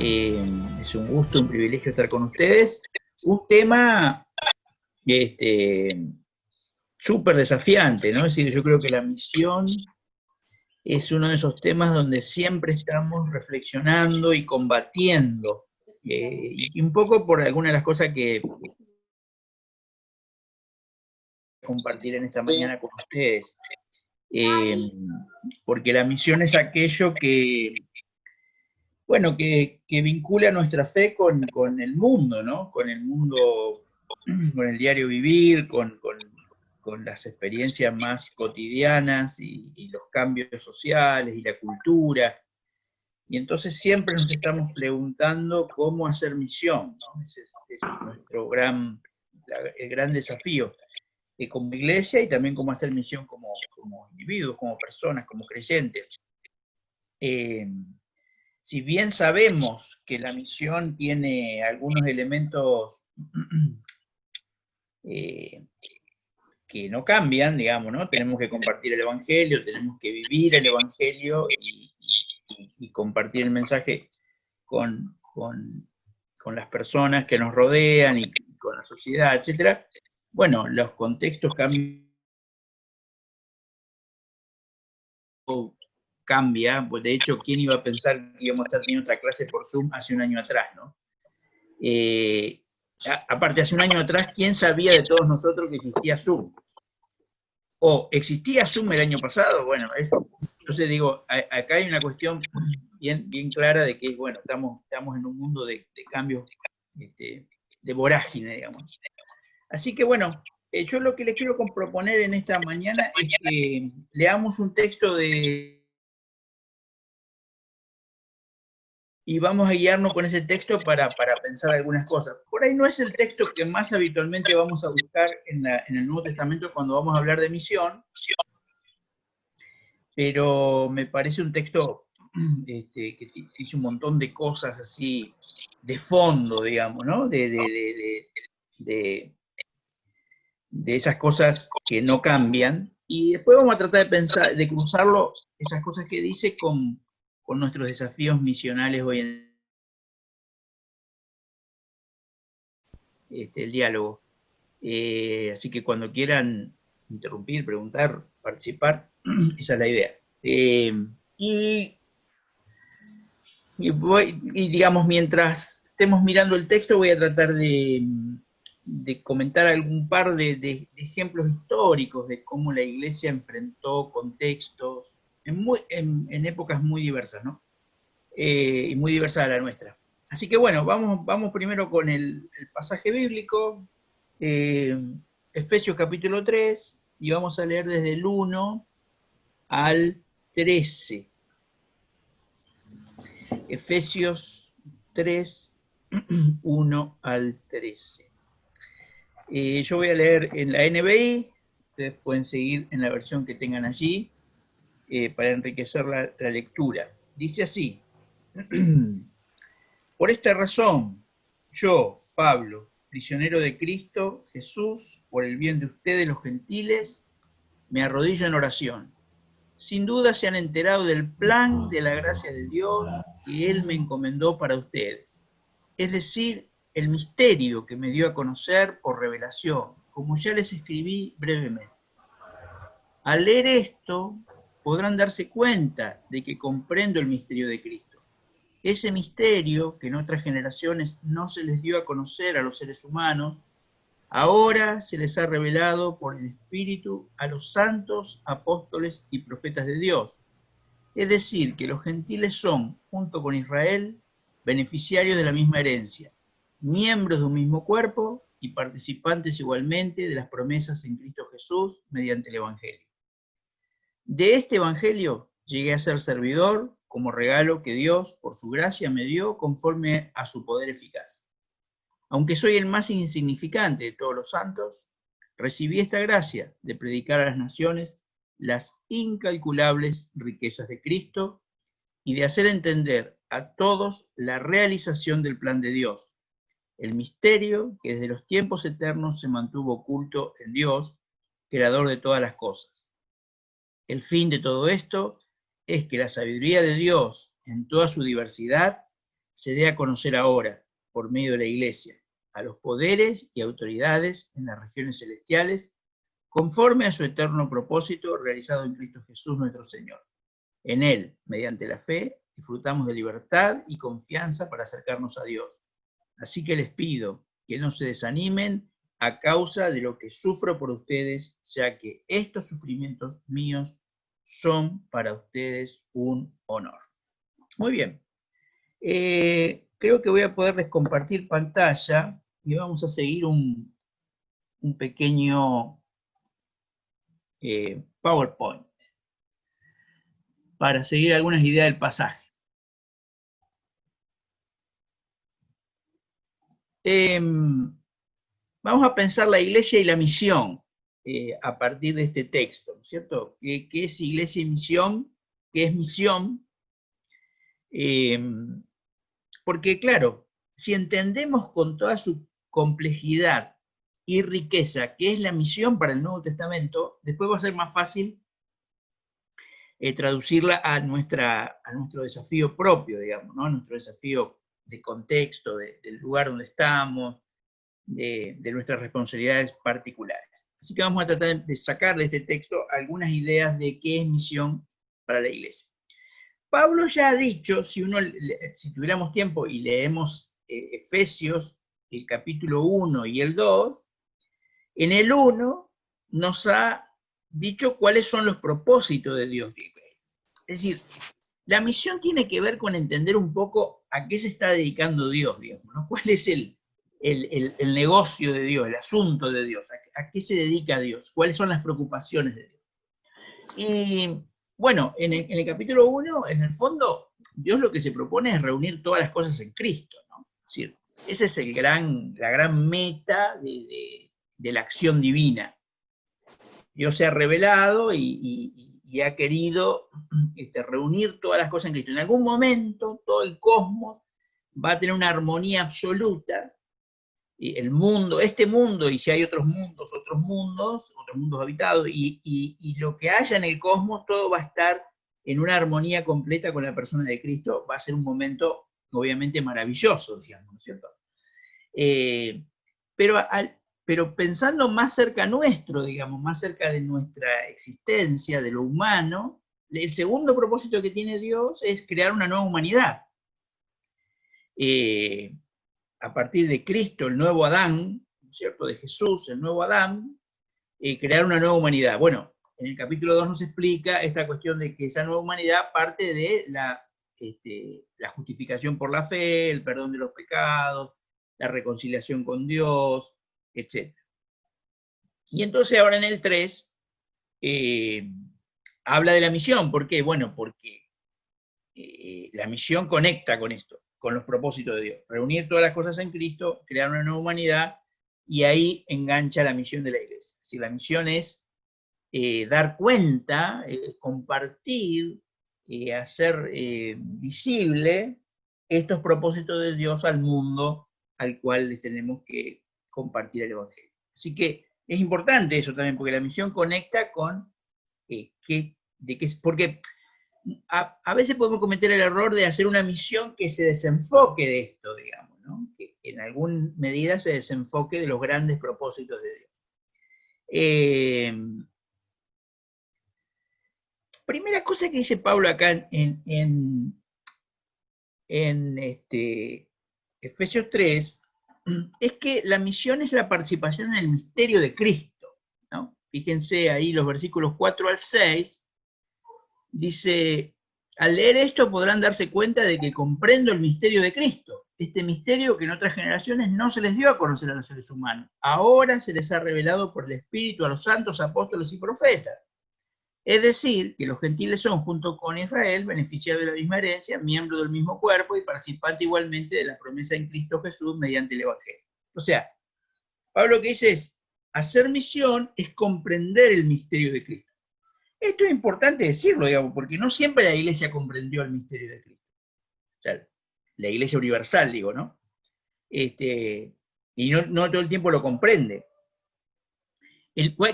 Es un gusto, un privilegio estar con ustedes. Un tema súper desafiante, ¿no? Es decir, yo creo que la misión es uno de esos temas donde siempre estamos reflexionando y combatiendo. Y un poco por algunas de las cosas que compartir en esta mañana con ustedes. Porque la misión es aquello que, bueno, que vincula nuestra fe con el mundo, ¿no? Con el mundo, con el diario vivir, con las experiencias más cotidianas y los cambios sociales y la cultura. Y entonces siempre nos estamos preguntando cómo hacer misión, ¿no? Ese es nuestro el gran desafío como iglesia y también cómo hacer misión como individuos, como personas, como creyentes. Si bien sabemos que la misión tiene algunos elementos que no cambian, digamos, ¿no? Tenemos que compartir el Evangelio, tenemos que vivir el Evangelio y compartir el mensaje con las personas que nos rodean y con la sociedad, etc. Bueno, los contextos cambia, pues de hecho, ¿quién iba a pensar que íbamos a estar teniendo otra clase por Zoom hace un año atrás, ¿no? Aparte, hace un año atrás, ¿quién sabía de todos nosotros que existía Zoom? ¿O existía Zoom el año pasado? Bueno, entonces digo, acá hay una cuestión bien clara de que, bueno, estamos en un mundo de cambios, de vorágine, digamos. Así que, bueno, yo lo que les quiero proponer en esta mañana es que leamos un texto y vamos a guiarnos con ese texto para pensar algunas cosas. Por ahí no es el texto que más habitualmente vamos a buscar en el Nuevo Testamento cuando vamos a hablar de misión, pero me parece un texto que dice un montón de cosas así, de fondo, digamos, ¿no? De esas cosas que no cambian, y después vamos a tratar de pensar, de cruzarlo, esas cosas que dice con nuestros desafíos misionales hoy en el diálogo. Así que cuando quieran interrumpir, preguntar, participar, esa es la idea. Y digamos, mientras estemos mirando el texto, voy a tratar de comentar algún par de ejemplos históricos de cómo la Iglesia enfrentó contextos en épocas muy diversas, ¿no? Y muy diversas a la nuestra. Así que bueno, vamos primero con el pasaje bíblico, Efesios capítulo 3, y vamos a leer desde el 1 al 13. Efesios 3, 1 al 13. Yo voy a leer en la NBI, ustedes pueden seguir en la versión que tengan allí para enriquecer la lectura. Dice así: por esta razón, yo, Pablo, prisionero de Cristo Jesús, por el bien de ustedes los gentiles, me arrodillo en oración. Sin duda se han enterado del plan de la gracia de Dios que Él me encomendó para ustedes. Es decir, el misterio que me dio a conocer por revelación, como ya les escribí brevemente. Al leer esto, podrán darse cuenta de que comprendo el misterio de Cristo. Ese misterio que en otras generaciones no se les dio a conocer a los seres humanos, ahora se les ha revelado por el Espíritu a los santos, apóstoles y profetas de Dios. Es decir, que los gentiles son, junto con Israel, beneficiarios de la misma herencia, miembros de un mismo cuerpo y participantes igualmente de las promesas en Cristo Jesús mediante el Evangelio. De este Evangelio llegué a ser servidor como regalo que Dios, por su gracia, me dio conforme a su poder eficaz. Aunque soy el más insignificante de todos los santos, recibí esta gracia de predicar a las naciones las incalculables riquezas de Cristo y de hacer entender a todos la realización del plan de Dios, el misterio que desde los tiempos eternos se mantuvo oculto en Dios, creador de todas las cosas. El fin de todo esto es que la sabiduría de Dios, en toda su diversidad, se dé a conocer ahora, por medio de la Iglesia, a los poderes y autoridades en las regiones celestiales, conforme a su eterno propósito realizado en Cristo Jesús nuestro Señor. En Él, mediante la fe, disfrutamos de libertad y confianza para acercarnos a Dios. Así que les pido que no se desanimen a causa de lo que sufro por ustedes, ya que estos sufrimientos míos son para ustedes un honor. Muy bien. Creo que voy a poderles compartir pantalla y vamos a seguir un pequeño PowerPoint para seguir algunas ideas del pasaje. Vamos a pensar la iglesia y la misión a partir de este texto, ¿no es cierto? ¿Qué es iglesia y misión? ¿Qué es misión? Porque claro, si entendemos con toda su complejidad y riqueza qué es la misión para el Nuevo Testamento, después va a ser más fácil traducirla a nuestro desafío propio, digamos, ¿no? Nuestro desafío de contexto, del lugar donde estamos, de nuestras responsabilidades particulares. Así que vamos a tratar de sacar de este texto algunas ideas de qué es misión para la iglesia. Pablo ya ha dicho, si tuviéramos tiempo y leemos Efesios, el capítulo 1 y el 2, en el 1 nos ha dicho cuáles son los propósitos de Dios. Es decir, la misión tiene que ver con entender un poco a qué se está dedicando Dios, digamos, ¿no? ¿Cuál es el negocio de Dios, el asunto de Dios? ¿A qué se dedica Dios? ¿Cuáles son las preocupaciones de Dios? Y bueno, en el capítulo 1, en el fondo, Dios lo que se propone es reunir todas las cosas en Cristo, ¿no? Es decir, esa es la gran meta de la acción divina. Dios se ha revelado y ha querido reunir todas las cosas en Cristo. En algún momento, todo el cosmos va a tener una armonía absoluta. El mundo, este mundo, y si hay otros mundos habitados, y lo que haya en el cosmos, todo va a estar en una armonía completa con la persona de Cristo. Va a ser un momento, obviamente, maravilloso, digamos, ¿no es cierto? Pero pensando más cerca nuestro, digamos, más cerca de nuestra existencia, de lo humano, el segundo propósito que tiene Dios es crear una nueva humanidad. A partir de Cristo, el nuevo Adán, ¿no es cierto?, de Jesús, el nuevo Adán, crear una nueva humanidad. Bueno, en el capítulo 2 nos explica esta cuestión de que esa nueva humanidad parte de la justificación por la fe, el perdón de los pecados, la reconciliación con Dios, etc. Y entonces ahora en el 3 habla de la misión. ¿Por qué? Bueno, porque la misión conecta con esto, con los propósitos de Dios. Reunir todas las cosas en Cristo, crear una nueva humanidad, y ahí engancha la misión de la iglesia. Si la misión es dar cuenta, compartir, hacer visible estos propósitos de Dios al mundo al cual les tenemos que compartir el Evangelio. Así que es importante eso también, porque la misión conecta con porque a veces podemos cometer el error de hacer una misión que se desenfoque de esto, digamos, ¿no? Que en alguna medida se desenfoque de los grandes propósitos de Dios. Primera cosa que dice Pablo acá en Efesios 3, es que la misión es la participación en el misterio de Cristo, ¿no? Fíjense ahí los versículos 4 al 6, dice: al leer esto podrán darse cuenta de que comprendo el misterio de Cristo, este misterio que en otras generaciones no se les dio a conocer a los seres humanos. Ahora se les ha revelado por el Espíritu a los santos apóstoles y profetas. Es decir, que los gentiles son, junto con Israel, beneficiarios de la misma herencia, miembros del mismo cuerpo y participantes igualmente de la promesa en Cristo Jesús mediante el Evangelio. O sea, Pablo lo que dice es, hacer misión es comprender el misterio de Cristo. Esto es importante decirlo, digamos, porque no siempre la iglesia comprendió el misterio de Cristo. O sea, la iglesia universal, digo, ¿no? Y no todo el tiempo lo comprende.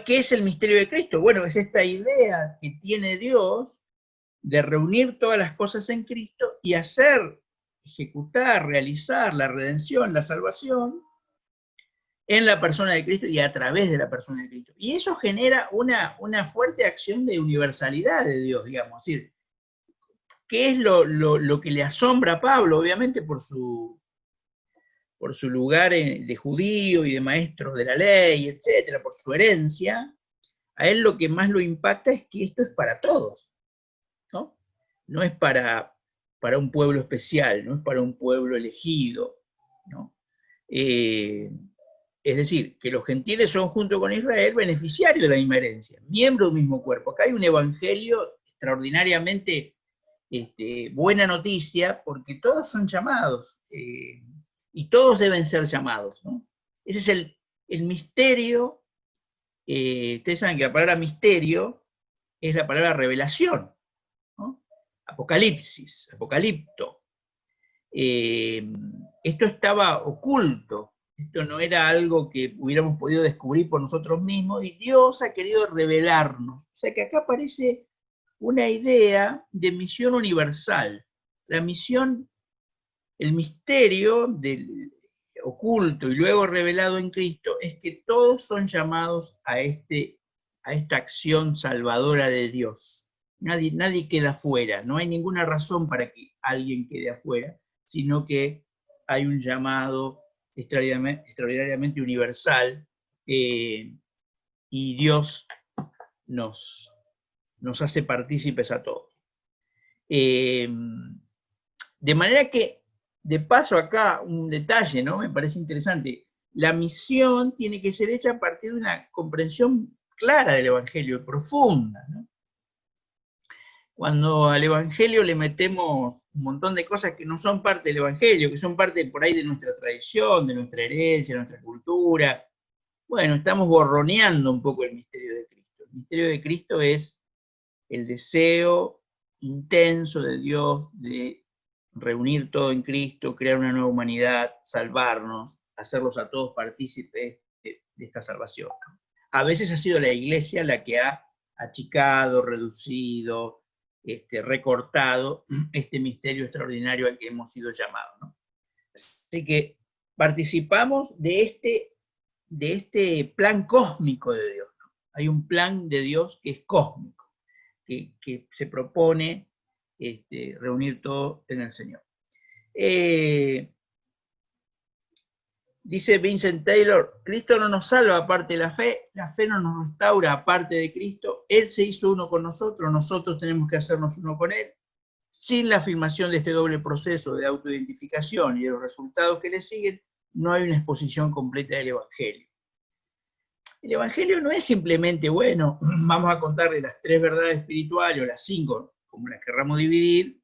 ¿Qué es el misterio de Cristo? Bueno, es esta idea que tiene Dios de reunir todas las cosas en Cristo y hacer ejecutar, realizar la redención, la salvación, en la persona de Cristo y a través de la persona de Cristo. Y eso genera una fuerte acción de universalidad de Dios, digamos. Es decir, ¿qué es lo que le asombra a Pablo? Obviamente por su lugar de judío y de maestro de la ley, etcétera, por su herencia. A él lo que más lo impacta es que esto es para todos, ¿no? No es para un pueblo especial, no es para un pueblo elegido, ¿no? Es decir, que los gentiles son junto con Israel beneficiarios de la misma herencia, miembros del mismo cuerpo. Acá hay un evangelio extraordinariamente buena noticia, porque todos son llamados, y todos deben ser llamados, ¿no? Ese es el misterio. Ustedes saben que la palabra misterio es la palabra revelación, ¿no? Apocalipsis, apocalipto. Esto estaba oculto, esto no era algo que hubiéramos podido descubrir por nosotros mismos, y Dios ha querido revelarnos. O sea que acá aparece una idea de misión universal. La misión, el misterio del oculto y luego revelado en Cristo, es que todos son llamados a esta acción salvadora de Dios. Nadie queda fuera, no hay ninguna razón para que alguien quede afuera, sino que hay un llamado extraordinariamente universal, y Dios nos hace partícipes a todos. De manera que, de paso acá, un detalle, ¿no? Me parece interesante. La misión tiene que ser hecha a partir de una comprensión clara del Evangelio, profunda, ¿no? Cuando al Evangelio le metemos un montón de cosas que no son parte del Evangelio, que son parte por ahí de nuestra tradición, de nuestra herencia, de nuestra cultura, bueno, estamos borroneando un poco el misterio de Cristo. El misterio de Cristo es el deseo intenso de Dios de reunir todo en Cristo, crear una nueva humanidad, salvarnos, hacerlos a todos partícipes de esta salvación. A veces ha sido la Iglesia la que ha achicado, reducido, recortado este misterio extraordinario al que hemos sido llamados, ¿no? Así que participamos de este plan cósmico de Dios, ¿no? Hay un plan de Dios que es cósmico, que se propone reunir todo en el Señor. Dice Vincent Taylor, Cristo no nos salva aparte de la fe no nos restaura aparte de Cristo, Él se hizo uno con nosotros tenemos que hacernos uno con Él. Sin la afirmación de este doble proceso de autoidentificación y de los resultados que le siguen, no hay una exposición completa del Evangelio. El Evangelio no es simplemente, bueno, vamos a contarle las 3 verdades espirituales o las 5, como las querramos dividir,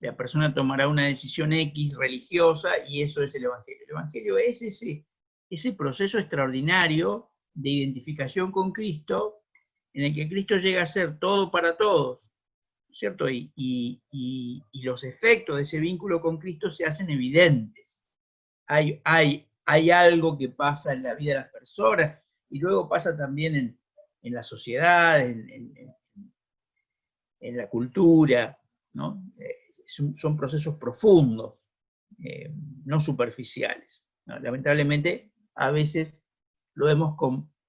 la persona tomará una decisión X religiosa y eso es el Evangelio. El Evangelio es ese proceso extraordinario de identificación con Cristo, en el que Cristo llega a ser todo para todos, ¿cierto? Y los efectos de ese vínculo con Cristo se hacen evidentes. Hay algo que pasa en la vida de las personas y luego pasa también en la sociedad, en la cultura, ¿no? Son procesos profundos, no superficiales, ¿no? Lamentablemente, a veces lo hemos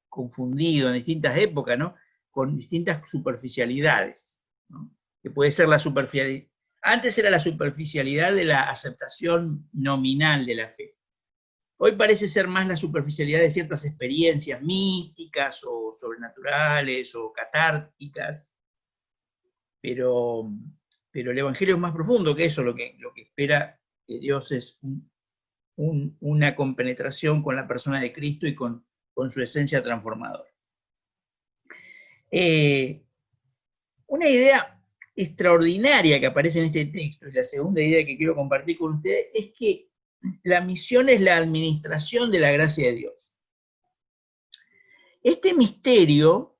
confundido en distintas épocas, ¿no? Con distintas superficialidades, ¿no? Que puede ser la superficialidad. Antes era la superficialidad de la aceptación nominal de la fe. Hoy parece ser más la superficialidad de ciertas experiencias místicas o sobrenaturales o catárticas, pero el Evangelio es más profundo que eso. Lo que espera de Dios es una compenetración con la persona de Cristo y con su esencia transformadora. Una idea extraordinaria que aparece en este texto, y la segunda idea que quiero compartir con ustedes, es que la misión es la administración de la gracia de Dios. Este misterio,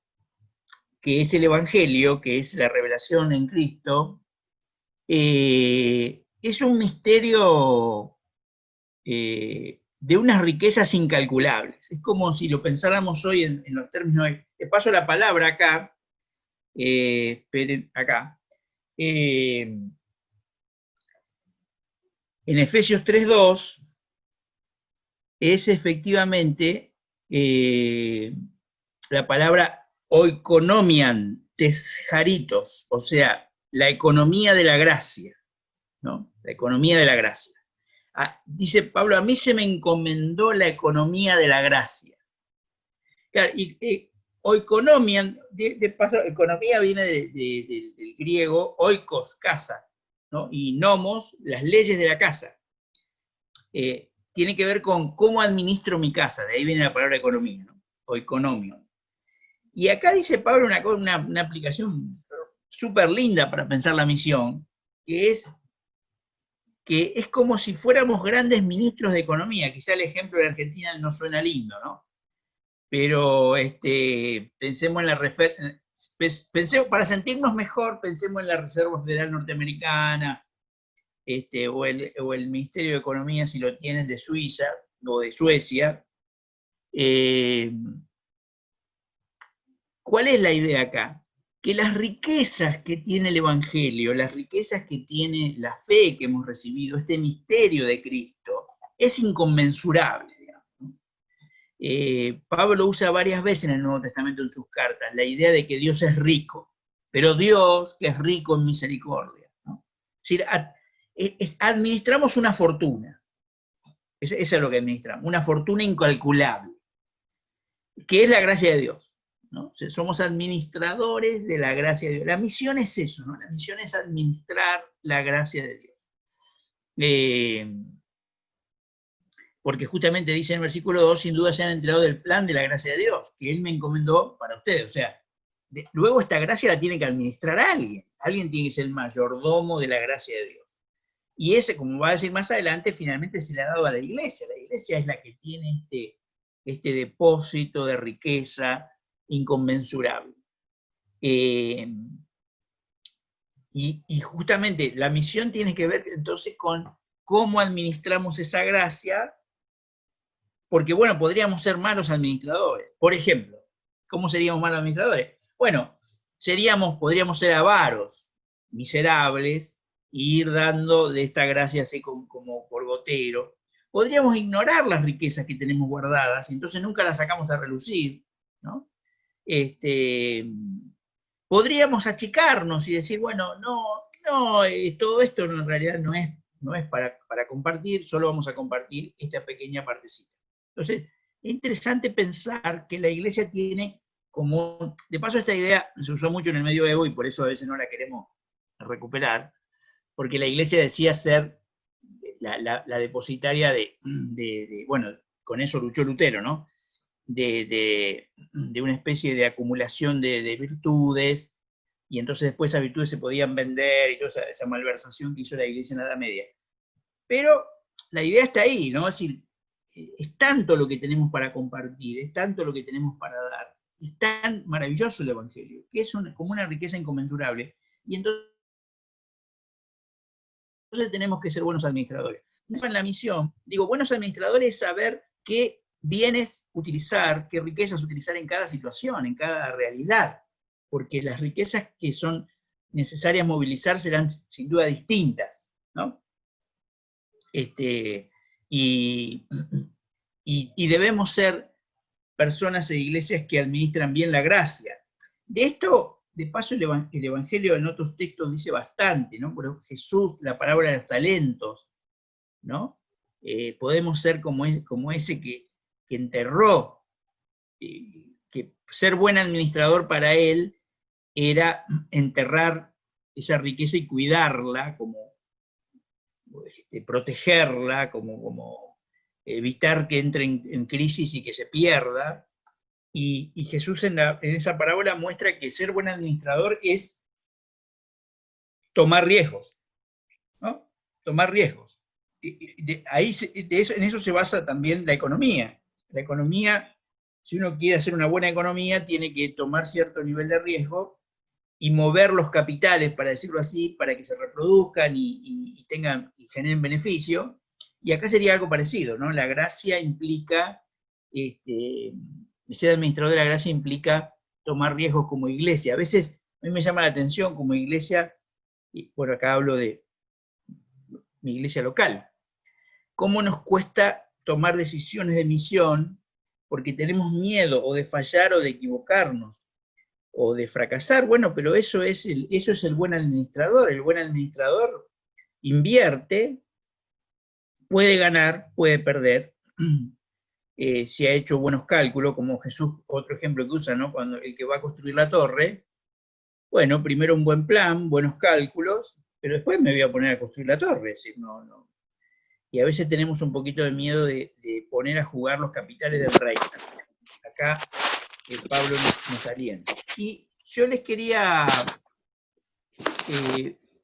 que es el Evangelio, que es la revelación en Cristo, es un misterio de unas riquezas incalculables. Es como si lo pensáramos hoy en los términos de... Te paso la palabra acá. Acá. En Efesios 3:2 es efectivamente la palabra oikonomian, tescharitos, o sea, la economía de la gracia, ¿no? La economía de la gracia. Dice Pablo, a mí se me encomendó la economía de la gracia. Claro, y oikonomian, de paso, economía viene del griego oikos, casa, ¿no? Y nomos, las leyes de la casa. Tiene que ver con cómo administro mi casa, de ahí viene la palabra economía, ¿no? O economio. Y acá dice Pablo una aplicación súper linda para pensar la misión, que es como si fuéramos grandes ministros de economía. Quizá el ejemplo de Argentina no suena lindo, ¿no? Pero pensemos en para sentirnos mejor, pensemos en la Reserva Federal Norteamericana, o el Ministerio de Economía, si lo tienen, de Suiza o de Suecia. ¿Cuál es la idea acá? Que las riquezas que tiene el Evangelio, las riquezas que tiene la fe que hemos recibido, este misterio de Cristo, es inconmensurable. Pablo usa varias veces en el Nuevo Testamento en sus cartas la idea de que Dios es rico, pero Dios que es rico en misericordia, ¿no? Es decir, administramos una fortuna, eso es lo que administramos, una fortuna incalculable, que es la gracia de Dios, ¿no? O sea, somos administradores de la gracia de Dios. La misión es eso, ¿no? La misión es administrar la gracia de Dios. Porque justamente dice en el versículo 2, sin duda se han enterado del plan de la gracia de Dios, que Él me encomendó para ustedes. O sea, luego esta gracia la tiene que administrar alguien. Alguien tiene que ser el mayordomo de la gracia de Dios. Y ese, como va a decir más adelante, finalmente se le ha dado a la iglesia. La iglesia es la que tiene este depósito de riqueza inconmensurable. Y justamente la misión tiene que ver entonces con cómo administramos esa gracia, porque bueno, podríamos ser malos administradores. Por ejemplo, ¿cómo seríamos malos administradores? Bueno, podríamos ser avaros, miserables, e ir dando de esta gracia así como por gotero. Podríamos ignorar las riquezas que tenemos guardadas, entonces nunca las sacamos a relucir, ¿no? Podríamos achicarnos y decir, bueno, no, todo esto en realidad no es para compartir, solo vamos a compartir esta pequeña partecita. Entonces, es interesante pensar que la iglesia tiene como, de paso esta idea se usó mucho en el medioevo y por eso a veces no la queremos recuperar, porque la iglesia decía ser la depositaria bueno, con eso luchó Lutero, ¿no? De una especie de acumulación de virtudes, y entonces después esas virtudes se podían vender, y toda esa malversación que hizo la iglesia en la Edad Media. Pero la idea está ahí, ¿no? Es decir, es tanto lo que tenemos para compartir, es tanto lo que tenemos para dar, es tan maravilloso el Evangelio, que es como una riqueza inconmensurable, y entonces tenemos que ser buenos administradores. En la misión, digo, buenos administradores es saber qué bienes utilizar, qué riquezas utilizar en cada situación, en cada realidad, porque las riquezas que son necesarias movilizar serán sin duda distintas, ¿no? Y debemos ser personas e iglesias que administran bien la gracia. De esto, de paso, el Evangelio en otros textos dice bastante, ¿no? Por ejemplo, Jesús, la parábola de los talentos, ¿no? Podemos ser como ese que enterró, que ser buen administrador para él era enterrar esa riqueza y cuidarla, como protegerla, como evitar que entre en crisis y que se pierda. Y Jesús en esa parábola muestra que ser buen administrador es tomar riesgos, ¿no? Tomar riesgos. En eso se basa también la economía. La economía, si uno quiere hacer una buena economía, tiene que tomar cierto nivel de riesgo y mover los capitales, para decirlo así, para que se reproduzcan y generen beneficio. Y acá sería algo parecido, ¿no? La gracia implica, ser administrador de la gracia implica tomar riesgos como iglesia. A veces a mí me llama la atención como iglesia, y bueno, acá hablo de mi iglesia local, cómo nos cuesta tomar decisiones de misión porque tenemos miedo o de fallar o de equivocarnos o de fracasar. Bueno, pero eso es el buen administrador. El buen administrador invierte, puede ganar, puede perder, si ha hecho buenos cálculos, como Jesús, otro ejemplo que usa, ¿no? Cuando el que va a construir la torre, bueno, primero un buen plan, buenos cálculos, pero después me voy a poner a construir la torre, es decir, no. Y a veces tenemos un poquito de miedo de poner a jugar los capitales del reino. Acá Pablo nos alienta. Y yo les quería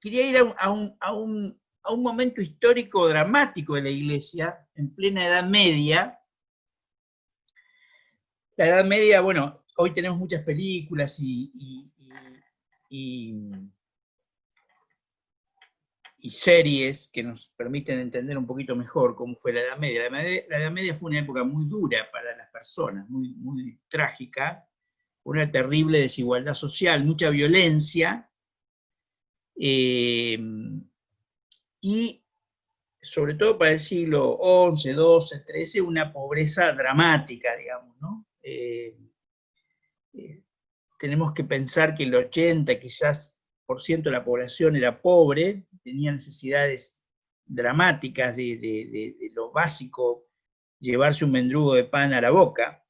ir a un momento histórico dramático de la Iglesia, en plena Edad Media. La Edad Media, bueno, hoy tenemos muchas películas y series que nos permiten entender un poquito mejor cómo fue la Edad Media. La Edad Media fue una época muy dura para las personas, muy, muy trágica, una terrible desigualdad social, mucha violencia, y sobre todo para el siglo XI, XII, XIII, una pobreza dramática, digamos, ¿no? Tenemos que pensar que el 80 quizás por ciento de la población era pobre, tenía necesidades dramáticas de lo básico, llevarse un mendrugo de pan a la boca.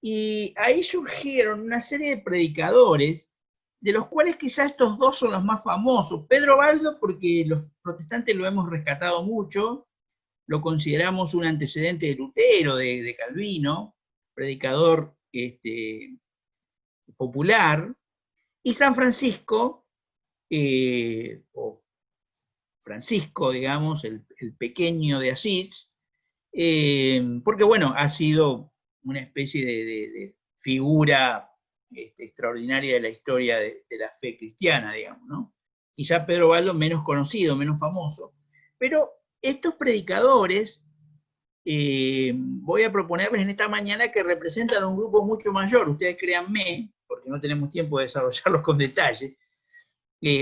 Y ahí surgieron una serie de predicadores, de los cuales quizás estos dos son los más famosos. Pedro Baldo, porque los protestantes lo hemos rescatado mucho, lo consideramos un antecedente de Lutero, de Calvino, predicador popular, y San Francisco, o Francisco, digamos, el pequeño de Asís, porque bueno, ha sido una especie de figura extraordinaria de la historia de la fe cristiana, digamos, ¿no? Quizá Pedro Baldo menos conocido, menos famoso, pero estos predicadores, voy a proponerles en esta mañana que representan a un grupo mucho mayor, ustedes créanme, porque no tenemos tiempo de desarrollarlos con detalle.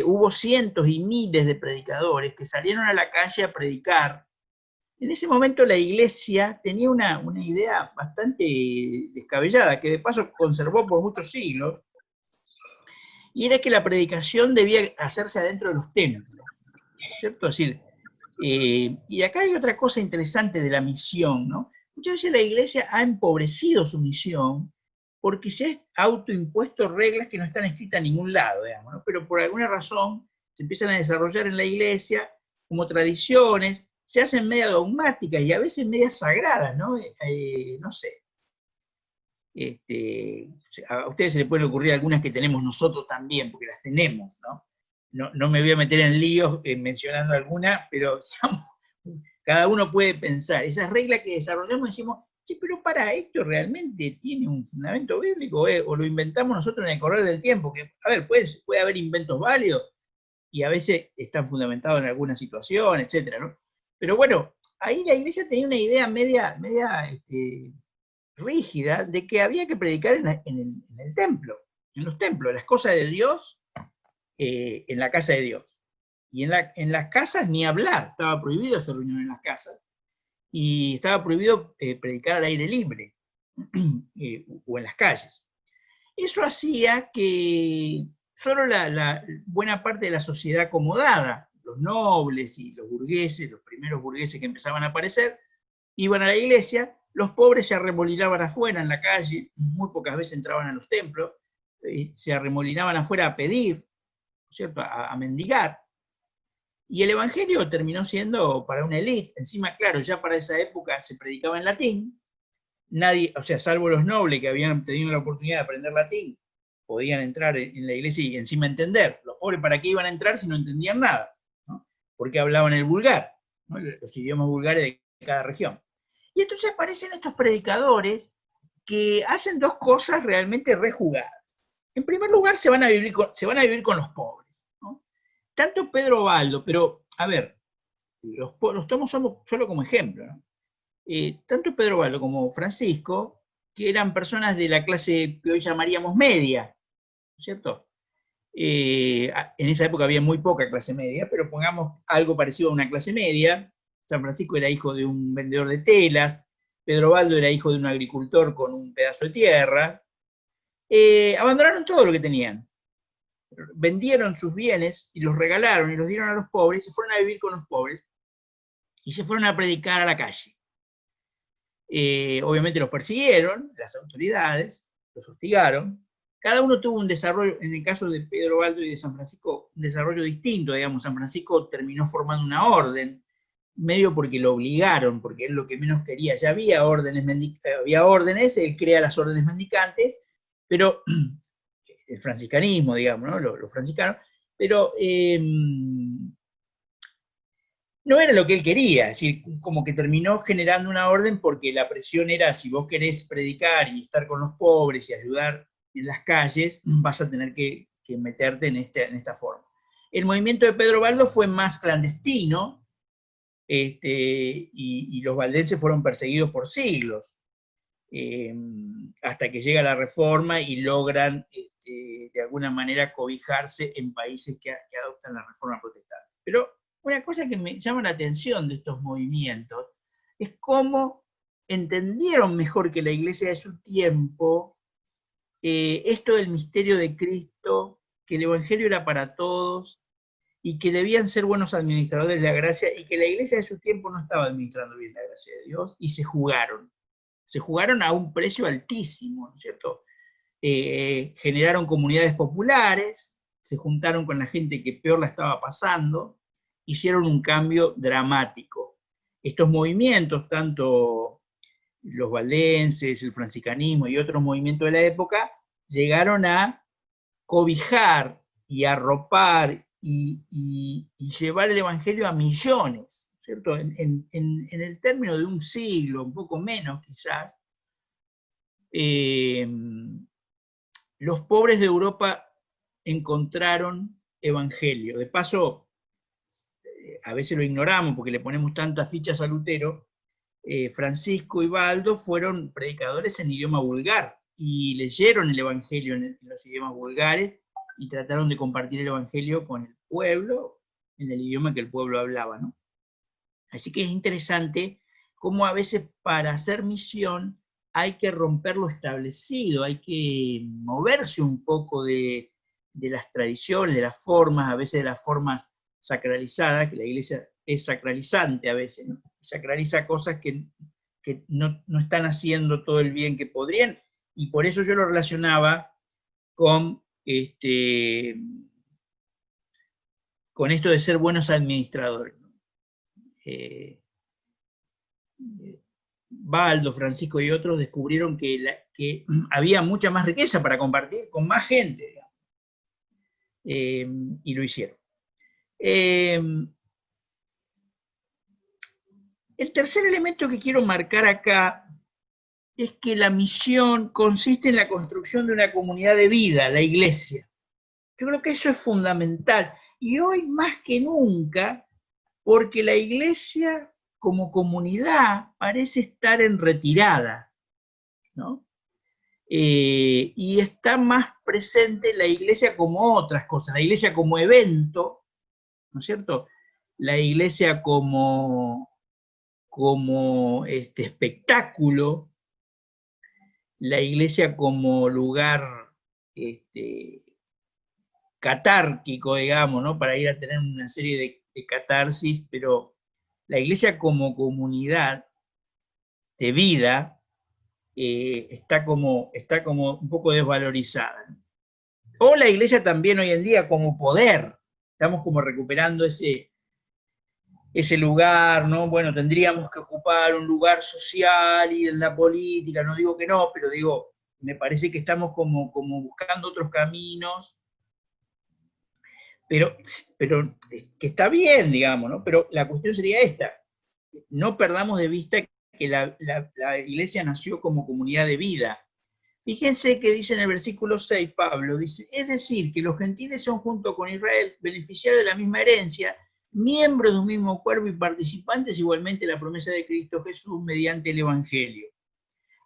Hubo cientos y miles de predicadores que salieron a la calle a predicar. En ese momento la Iglesia tenía una idea bastante descabellada, que de paso conservó por muchos siglos, y era que la predicación debía hacerse adentro de los templos, ¿cierto? Es decir, y acá hay otra cosa interesante de la misión, ¿no? Muchas veces la Iglesia ha empobrecido su misión porque se ha autoimpuesto reglas que no están escritas en ningún lado, digamos, ¿no? Pero por alguna razón se empiezan a desarrollar en la Iglesia como tradiciones, se hacen media dogmáticas y a veces media sagradas, ¿no? No sé. A ustedes se les pueden ocurrir algunas que tenemos nosotros también, porque las tenemos, ¿no? No me voy a meter en líos mencionando algunas, pero digamos, cada uno puede pensar. Esas reglas que desarrollamos decimos, che, pero para esto realmente tiene un fundamento bíblico, o lo inventamos nosotros en el correr del tiempo, que, a ver, puede haber inventos válidos y a veces están fundamentados en alguna situación, etcétera, ¿no? Pero bueno, ahí la Iglesia tenía una idea media rígida de que había que predicar en el templo, en los templos, las cosas de Dios, en la casa de Dios. Y en las casas ni hablar, estaba prohibido hacer reunión en las casas, y estaba prohibido predicar al aire libre, o en las calles. Eso hacía que solo la buena parte de la sociedad acomodada, los nobles y los burgueses, los primeros burgueses que empezaban a aparecer, iban a la iglesia, los pobres se arremolinaban afuera en la calle, muy pocas veces entraban a los templos, se arremolinaban afuera a pedir, ¿cierto? A mendigar. Y el evangelio terminó siendo para una élite. Encima, claro, ya para esa época se predicaba en latín, nadie, o sea, salvo los nobles que habían tenido la oportunidad de aprender latín, podían entrar en la iglesia y encima entender. Los pobres, ¿para qué iban a entrar si no entendían nada? ¿No? Porque hablaban el vulgar, ¿no? Los idiomas vulgares de cada región. Y entonces aparecen estos predicadores que hacen dos cosas realmente rejugadas. En primer lugar, se van a vivir con los pobres, ¿no? Tanto Pedro Baldo, pero, a ver, los tomo solo como ejemplo, ¿no? Tanto Pedro Baldo como Francisco, que eran personas de la clase que hoy llamaríamos media, ¿cierto? En esa época había muy poca clase media, pero pongamos algo parecido a una clase media, San Francisco era hijo de un vendedor de telas, Pedro Baldo era hijo de un agricultor con un pedazo de tierra. Abandonaron todo lo que tenían. Vendieron sus bienes y los regalaron y los dieron a los pobres, se fueron a vivir con los pobres y se fueron a predicar a la calle. Obviamente los persiguieron, las autoridades, los hostigaron. Cada uno tuvo un desarrollo, en el caso de Pedro Baldo y de San Francisco, un desarrollo distinto, digamos. San Francisco terminó formando una orden, medio porque lo obligaron, porque él lo que menos quería, ya había órdenes, él crea las órdenes mendicantes, pero el franciscanismo, digamos, ¿no? Los franciscanos, pero no era lo que él quería, es decir, como que terminó generando una orden porque la presión era, si vos querés predicar y estar con los pobres y ayudar en las calles, vas a tener que meterte en esta forma. El movimiento de Pedro Baldo fue más clandestino, y los valdenses fueron perseguidos por siglos, hasta que llega la Reforma y logran de alguna manera cobijarse en países que adoptan la Reforma protestante. Pero una cosa que me llama la atención de estos movimientos es cómo entendieron mejor que la iglesia de su tiempo esto del misterio de Cristo, que el Evangelio era para todos y que debían ser buenos administradores de la gracia, y que la iglesia de su tiempo no estaba administrando bien la gracia de Dios, y se jugaron a un precio altísimo, ¿no es cierto? Generaron comunidades populares, se juntaron con la gente que peor la estaba pasando, hicieron un cambio dramático. Estos movimientos, tanto los valdenses, el franciscanismo y otros movimientos de la época, llegaron a cobijar y arropar y llevar el Evangelio a millones, ¿cierto? En el término de un siglo, un poco menos quizás, los pobres de Europa encontraron Evangelio. De paso, a veces lo ignoramos porque le ponemos tantas fichas a Lutero. Francisco y Baldo fueron predicadores en idioma vulgar y leyeron el Evangelio en los idiomas vulgares y trataron de compartir el Evangelio con el pueblo en el idioma que el pueblo hablaba, ¿no? Así que es interesante cómo a veces para hacer misión hay que romper lo establecido, hay que moverse un poco de las tradiciones, de las formas, a veces de las formas sacralizadas, que la iglesia es sacralizante a veces, ¿no? Sacraliza cosas que no están haciendo todo el bien que podrían, y por eso yo lo relacionaba con esto de ser buenos administradores. Baldo, Francisco y otros descubrieron que había mucha más riqueza para compartir con más gente, y lo hicieron. El tercer elemento que quiero marcar acá es que la misión consiste en la construcción de una comunidad de vida, la iglesia. Yo creo que eso es fundamental, y hoy más que nunca, porque la iglesia como comunidad parece estar en retirada, ¿no? Y está más presente la iglesia como otras cosas, la iglesia como evento, ¿no es cierto? La iglesia como espectáculo, la iglesia como lugar catárquico, digamos, ¿no? Para ir a tener una serie de catarsis, pero la iglesia como comunidad de vida está como un poco desvalorizada. O la iglesia también hoy en día como poder, estamos como recuperando ese lugar, ¿no? Bueno, tendríamos que ocupar un lugar social y en la política, no digo que no, pero digo, me parece que estamos como buscando otros caminos, pero que está bien, digamos, ¿no? Pero la cuestión sería esta: no perdamos de vista que la iglesia nació como comunidad de vida. Fíjense que dice en el versículo 6, Pablo dice: es decir, que los gentiles son junto con Israel beneficiarios de la misma herencia, miembros de un mismo cuerpo y participantes igualmente de la promesa de Cristo Jesús mediante el Evangelio.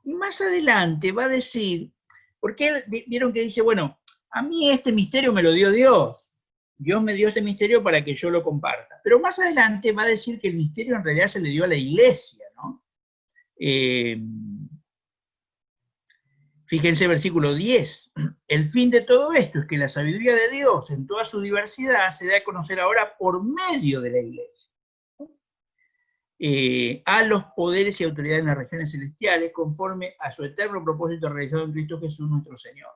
Y más adelante va a decir, porque él, vieron que dice, bueno, a mí este misterio me lo dio Dios, Dios me dio este misterio para que yo lo comparta. Pero más adelante va a decir que el misterio en realidad se le dio a la iglesia, ¿no? Fíjense versículo 10. El fin de todo esto es que la sabiduría de Dios en toda su diversidad se da a conocer ahora por medio de la iglesia. A los poderes y autoridades en las regiones celestiales conforme a su eterno propósito realizado en Cristo Jesús nuestro Señor.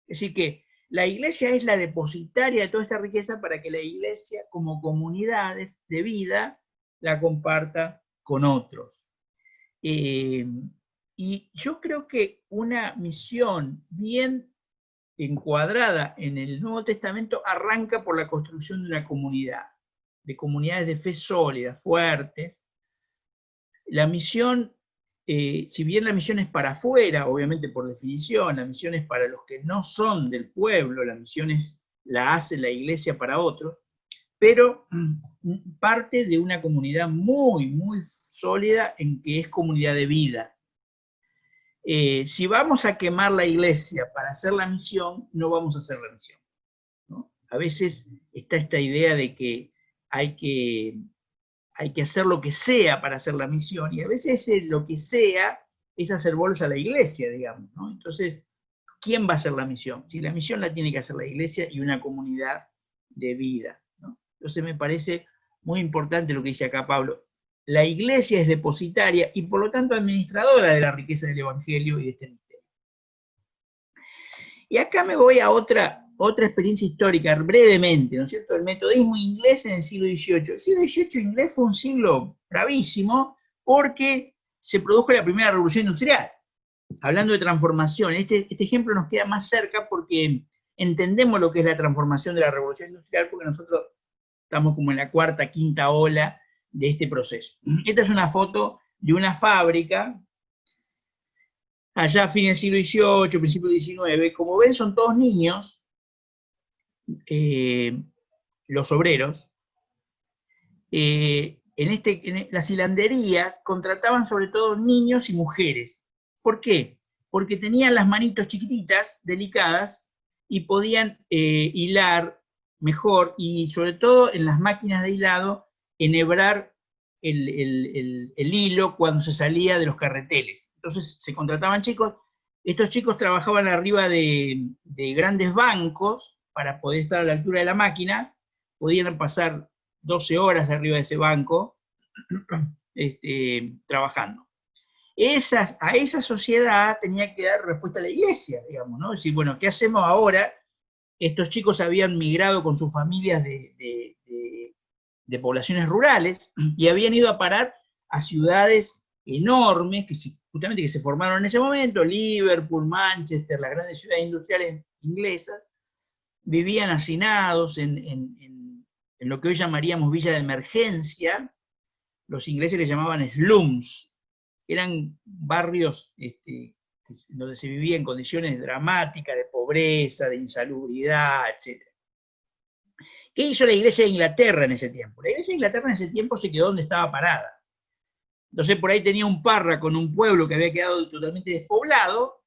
Es decir que la iglesia es la depositaria de toda esta riqueza para que la iglesia como comunidad de vida la comparta con otros. Y yo creo que una misión bien encuadrada en el Nuevo Testamento arranca por la construcción de una comunidad, de comunidades de fe sólidas, fuertes. La misión, si bien la misión es para afuera, obviamente por definición, la misión es para los que no son del pueblo, la misión la hace la iglesia para otros, pero parte de una comunidad muy, muy sólida en que es comunidad de vida. Si vamos a quemar la iglesia para hacer la misión, no vamos a hacer la misión, ¿no? A veces está esta idea de que hay que hacer lo que sea para hacer la misión, y a veces lo que sea es hacer bolsa a la iglesia, digamos, ¿no? Entonces, ¿quién va a hacer la misión? Si la misión la tiene que hacer la iglesia y una comunidad de vida, ¿no? Entonces me parece muy importante lo que dice acá Pablo. La iglesia es depositaria y por lo tanto administradora de la riqueza del evangelio y de este misterio. Y acá me voy a otra experiencia histórica, brevemente, ¿no es cierto? El metodismo inglés en el siglo XVIII. El siglo XVIII inglés fue un siglo bravísimo porque se produjo la primera revolución industrial. Hablando de transformación, este ejemplo nos queda más cerca porque entendemos lo que es la transformación de la revolución industrial, porque nosotros estamos como en la cuarta, quinta ola de este proceso. Esta es una foto de una fábrica, allá a fines del siglo XVIII, principio del XIX. Como ven, son todos niños, los obreros. En las hilanderías contrataban sobre todo niños y mujeres. ¿Por qué? Porque tenían las manitos chiquititas, delicadas, y podían hilar mejor, y sobre todo en las máquinas de hilado, enhebrar el hilo cuando se salía de los carreteles. Entonces se contrataban chicos, estos chicos trabajaban arriba de grandes bancos para poder estar a la altura de la máquina, podían pasar 12 horas arriba de ese banco trabajando. A esa sociedad tenía que dar respuesta a la iglesia, digamos, ¿no? Es decir, bueno, ¿qué hacemos ahora? Estos chicos habían migrado con sus familias de poblaciones rurales y habían ido a parar a ciudades enormes justamente que se formaron en ese momento, Liverpool, Manchester, las grandes ciudades industriales inglesas. Vivían hacinados en lo que hoy llamaríamos villa de emergencia. Los ingleses le llamaban slums, eran barrios donde se vivía en condiciones dramáticas de pobreza, de insalubridad, etc. ¿Qué hizo la iglesia de Inglaterra en ese tiempo? La iglesia de Inglaterra en ese tiempo se quedó donde estaba parada. Entonces por ahí tenía un párroco en un pueblo que había quedado totalmente despoblado,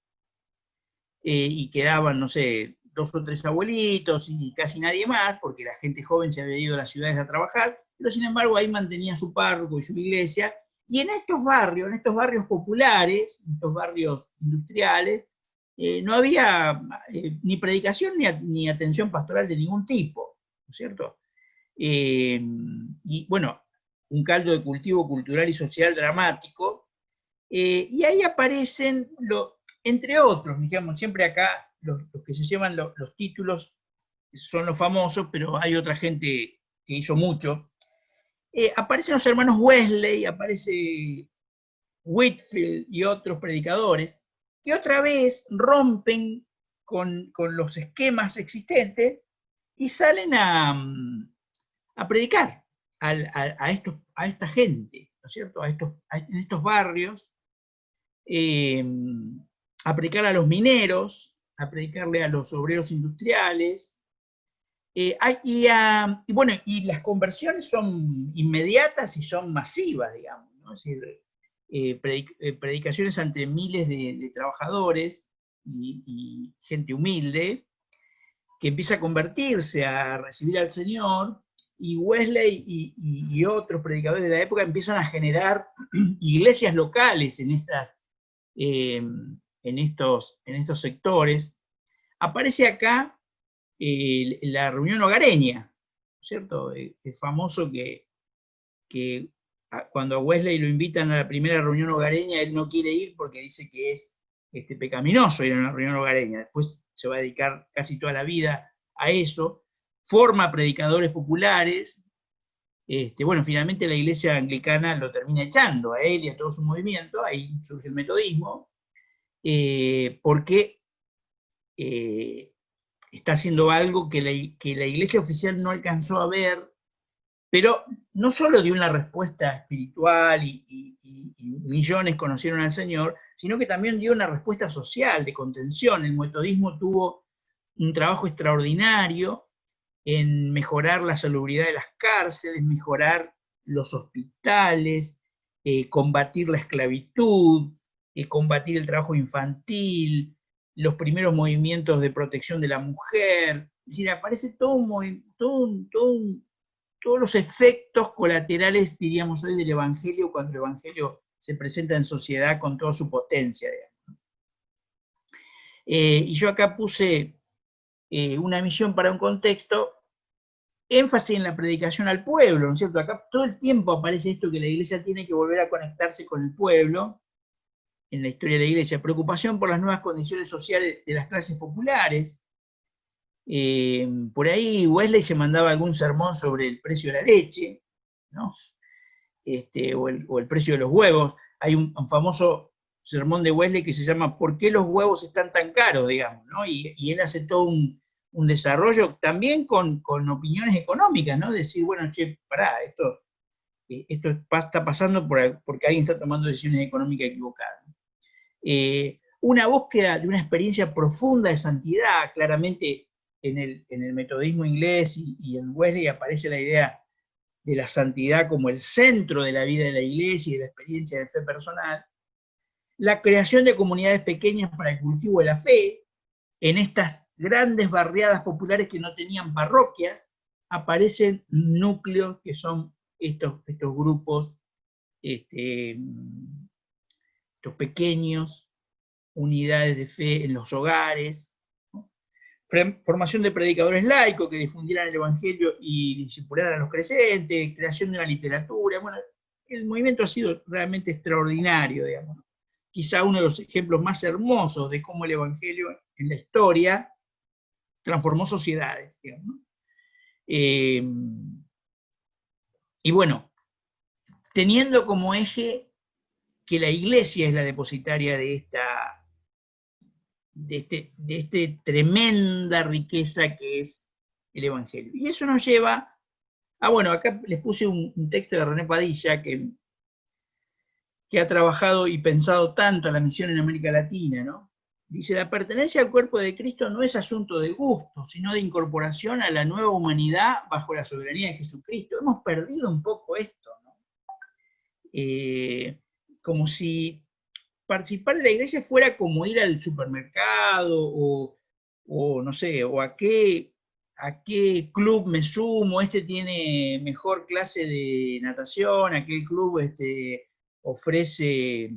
y quedaban, no sé, 2 o 3 abuelitos y casi nadie más, porque la gente joven se había ido a las ciudades a trabajar, pero sin embargo ahí mantenía su párroco y su iglesia, y en estos barrios populares, en estos barrios industriales, no había ni predicación ni atención pastoral de ningún tipo, ¿no es cierto? Y bueno, un caldo de cultivo cultural y social dramático, y ahí aparecen, entre otros, digamos, siempre acá los que se llevan los títulos son los famosos, pero hay otra gente que hizo mucho. Aparecen los hermanos Wesley, aparece Whitefield y otros predicadores, que otra vez rompen con los esquemas existentes y salen a predicar a esta gente, ¿no es cierto? En estos barrios, a predicar a los mineros, a predicarle a los obreros industriales, y bueno, y las conversiones son inmediatas y son masivas, digamos, ¿no? Es decir, predicaciones ante miles de trabajadores y gente humilde, que empieza a convertirse, a recibir al Señor, y Wesley y otros predicadores de la época empiezan a generar iglesias locales en estos sectores. Aparece acá la reunión hogareña, ¿cierto? Es famoso que cuando a Wesley lo invitan a la primera reunión hogareña, él no quiere ir porque dice que es pecaminoso ir a una reunión hogareña. Después se va a dedicar casi toda la vida a eso. Forma predicadores populares. Bueno, finalmente la iglesia anglicana lo termina echando a él y a todo su movimiento. Ahí surge el metodismo, porque está haciendo algo que la iglesia oficial no alcanzó a ver, pero no solo dio una respuesta espiritual y millones conocieron al Señor, sino que también dio una respuesta social, de contención. El metodismo tuvo un trabajo extraordinario en mejorar la salubridad de las cárceles, mejorar los hospitales, combatir la esclavitud, combatir el trabajo infantil, los primeros movimientos de protección de la mujer. Es decir, aparece todos los efectos colaterales, diríamos hoy, del Evangelio, cuando el Evangelio se presenta en sociedad con toda su potencia. Y yo acá puse una misión para un contexto, énfasis en la predicación al pueblo, ¿no es cierto? Acá todo el tiempo aparece esto, que la iglesia tiene que volver a conectarse con el pueblo, en la historia de la iglesia, preocupación por las nuevas condiciones sociales de las clases populares. Por ahí Wesley se mandaba algún sermón sobre el precio de la leche, ¿no? O el precio de los huevos. Hay un famoso sermón de Wesley que se llama ¿Por qué los huevos están tan caros?, digamos, ¿no? Y él hace todo un desarrollo también con opiniones económicas, ¿no? Decir, bueno, che, pará, esto está pasando porque alguien está tomando decisiones económicas equivocadas. Una búsqueda de una experiencia profunda de santidad. Claramente en el metodismo inglés y en Wesley aparece la idea de la santidad como el centro de la vida de la iglesia y de la experiencia de fe personal. La creación de comunidades pequeñas para el cultivo de la fe. En estas grandes barriadas populares que no tenían parroquias, aparecen núcleos que son estos grupos, estos pequeños unidades de fe en los hogares, ¿no? Formación de predicadores laicos que difundieran el Evangelio y discipularan a los creyentes, creación de una literatura. Bueno, el movimiento ha sido realmente extraordinario, digamos. Quizá uno de los ejemplos más hermosos de cómo el Evangelio en la historia transformó sociedades, digamos. Y bueno, teniendo como eje que la iglesia es la depositaria de esta tremenda riqueza que es el Evangelio. Y eso nos lleva bueno, acá les puse un texto de René Padilla que ha trabajado y pensado tanto la misión en América Latina, ¿no? Dice, la pertenencia al cuerpo de Cristo no es asunto de gusto, sino de incorporación a la nueva humanidad bajo la soberanía de Jesucristo. Hemos perdido un poco esto, ¿no? Como si participar de la iglesia fuera como ir al supermercado o no sé, o a qué club me sumo, tiene mejor clase de natación, aquel club ofrece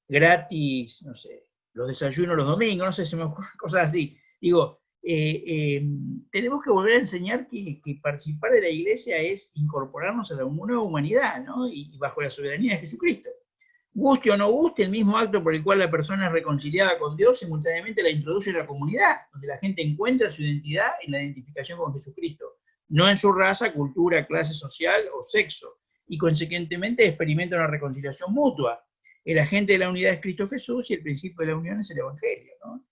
gratis, no sé, los desayunos los domingos, no sé, se me ocurren cosas así. Digo, tenemos que volver a enseñar que participar de la iglesia es incorporarnos a la nueva humanidad, ¿no? Y bajo la soberanía de Jesucristo. Guste o no guste, el mismo acto por el cual la persona es reconciliada con Dios, simultáneamente la introduce en la comunidad, donde la gente encuentra su identidad en la identificación con Jesucristo, no en su raza, cultura, clase social o sexo, y consecuentemente experimenta una reconciliación mutua. El agente de la unidad es Cristo Jesús y el principio de la unión es el Evangelio, ¿no?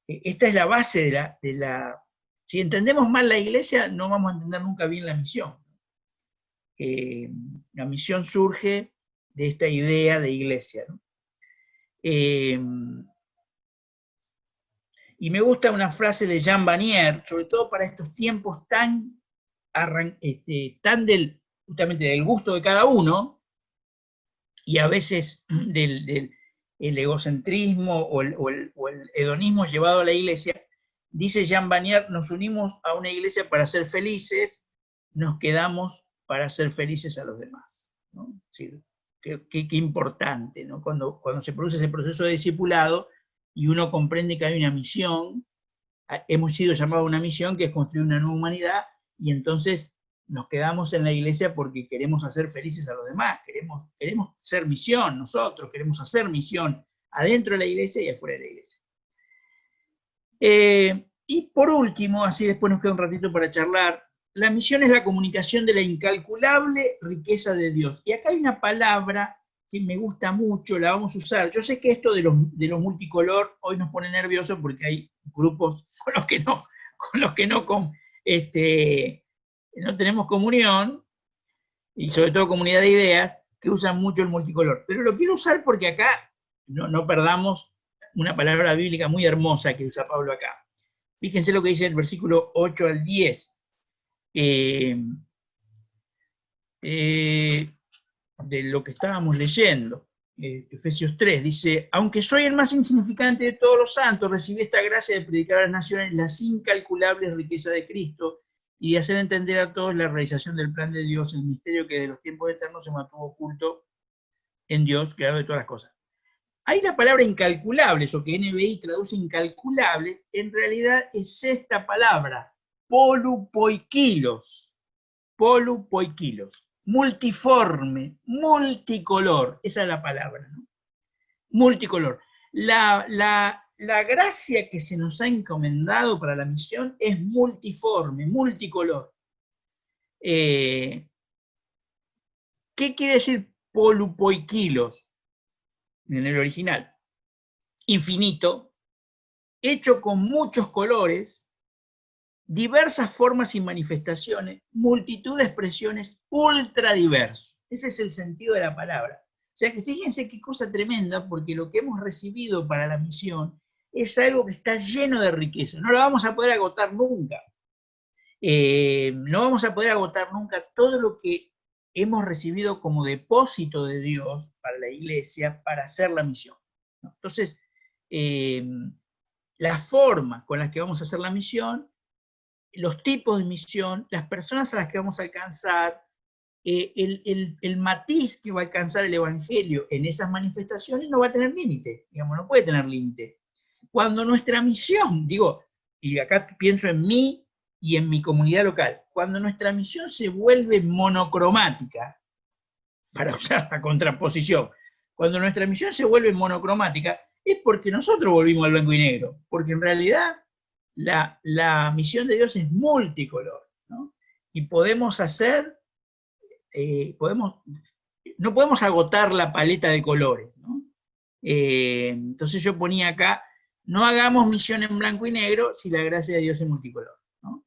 Esta es la base de la... Si entendemos mal la iglesia, no vamos a entender nunca bien la misión. La misión surge de esta idea de iglesia, ¿no? Y me gusta una frase de Jean Vanier, sobre todo para estos tiempos justamente del gusto de cada uno, y a veces del egocentrismo o el hedonismo llevado a la iglesia. Dice Jean Vanier, nos unimos a una iglesia para ser felices, nos quedamos para ser felices a los demás, ¿no? Sí, qué importante, ¿no? Cuando se produce ese proceso de discipulado y uno comprende que hay una misión, hemos sido llamados a una misión que es construir una nueva humanidad, y entonces nos quedamos en la iglesia porque queremos hacer felices a los demás, queremos ser misión nosotros, queremos hacer misión adentro de la iglesia y afuera de la iglesia. Y por último, así después nos queda un ratito para charlar, la misión es la comunicación de la incalculable riqueza de Dios. Y acá hay una palabra que me gusta mucho, la vamos a usar. Yo sé que esto de los multicolor hoy nos pone nerviosos porque hay grupos con los que no tenemos comunión, y sobre todo comunidad de ideas, que usan mucho el multicolor. Pero lo quiero usar porque acá no perdamos una palabra bíblica muy hermosa que usa Pablo acá. Fíjense lo que dice el versículo 8 al 10. De lo que estábamos leyendo, Efesios 3, dice: aunque soy el más insignificante de todos los santos, recibí esta gracia de predicar a las naciones las incalculables riquezas de Cristo y de hacer entender a todos la realización del plan de Dios, el misterio que desde los tiempos eternos se mantuvo oculto en Dios, creador de todas las cosas. Ahí la palabra incalculables, o que NBI traduce incalculables, en realidad es esta palabra, polupoikilos, multiforme, multicolor, esa es la palabra, ¿no? Multicolor. La gracia que se nos ha encomendado para la misión es multiforme, multicolor. ¿Qué quiere decir polupoikilos en el original? Infinito, hecho con muchos colores, diversas formas y manifestaciones, multitud de expresiones, ultra diverso. Ese es el sentido de la palabra. O sea que fíjense qué cosa tremenda, porque lo que hemos recibido para la misión es algo que está lleno de riqueza. No lo vamos a poder agotar nunca. No vamos a poder agotar nunca todo lo que hemos recibido como depósito de Dios para la iglesia, para hacer la misión. Entonces, la forma con la que vamos a hacer la misión, los tipos de misión, las personas a las que vamos a alcanzar, el matiz que va a alcanzar el Evangelio en esas manifestaciones no va a tener límite, digamos, no puede tener límite. Cuando nuestra misión, digo, y acá pienso en mí y en mi comunidad local, cuando nuestra misión se vuelve monocromática, para usar la contraposición, cuando nuestra misión se vuelve monocromática, es porque nosotros volvimos al blanco y negro, porque en realidad la misión de Dios es multicolor, ¿no? Y podemos hacer, no podemos agotar la paleta de colores, ¿no? Entonces yo ponía acá, no hagamos misión en blanco y negro si la gracia de Dios es multicolor, ¿no?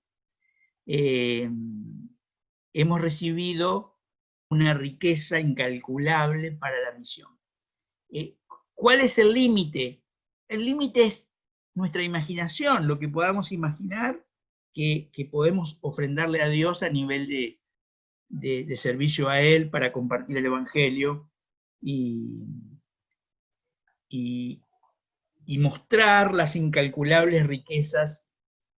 Hemos recibido una riqueza incalculable para la misión. ¿Cuál es el límite? El límite es nuestra imaginación, lo que podamos imaginar que podemos ofrendarle a Dios a nivel de servicio a Él para compartir el Evangelio y mostrar las incalculables riquezas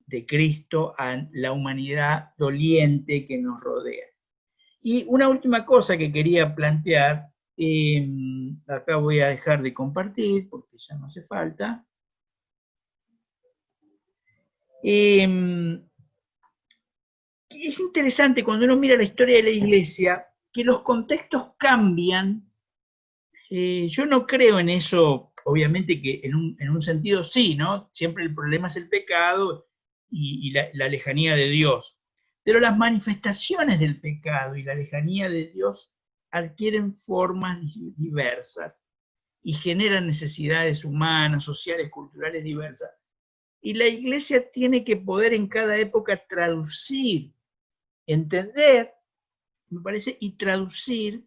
de Cristo a la humanidad doliente que nos rodea. Y una última cosa que quería plantear, acá voy a dejar de compartir porque ya no hace falta. Es interesante cuando uno mira la historia de la iglesia que los contextos cambian. Yo no creo en eso, obviamente que en un sentido sí, ¿no? Siempre el problema es el pecado y la lejanía de Dios. Pero las manifestaciones del pecado y la lejanía de Dios adquieren formas diversas y generan necesidades humanas, sociales, culturales diversas. Y la iglesia tiene que poder en cada época traducir, entender, me parece, y traducir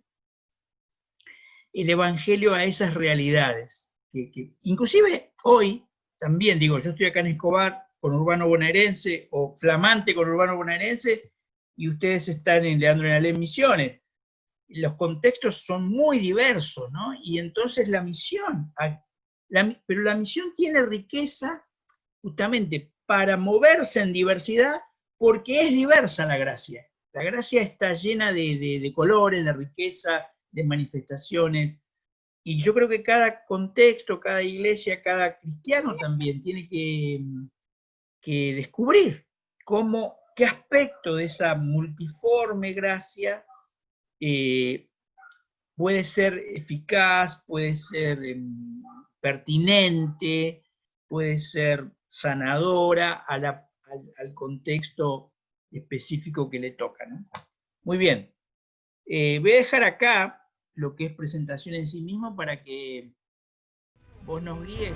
el Evangelio a esas realidades. Que inclusive hoy, también digo, yo estoy acá en Escobar con Urbano Bonaerense, o flamante con Urbano Bonaerense, y ustedes están en Leandro en Alem Misiones. Los contextos son muy diversos, ¿no? Y entonces la misión, pero la misión tiene riqueza justamente para moverse en diversidad, porque es diversa la gracia. La gracia está llena de colores, de riqueza, de manifestaciones, y yo creo que cada contexto, cada iglesia, cada cristiano también tiene que descubrir qué aspecto de esa multiforme gracia puede ser eficaz, puede ser pertinente, puede ser sanadora al contexto específico que le toca, ¿no? Muy bien. Voy a dejar acá lo que es presentación en sí mismo para que vos nos guíes.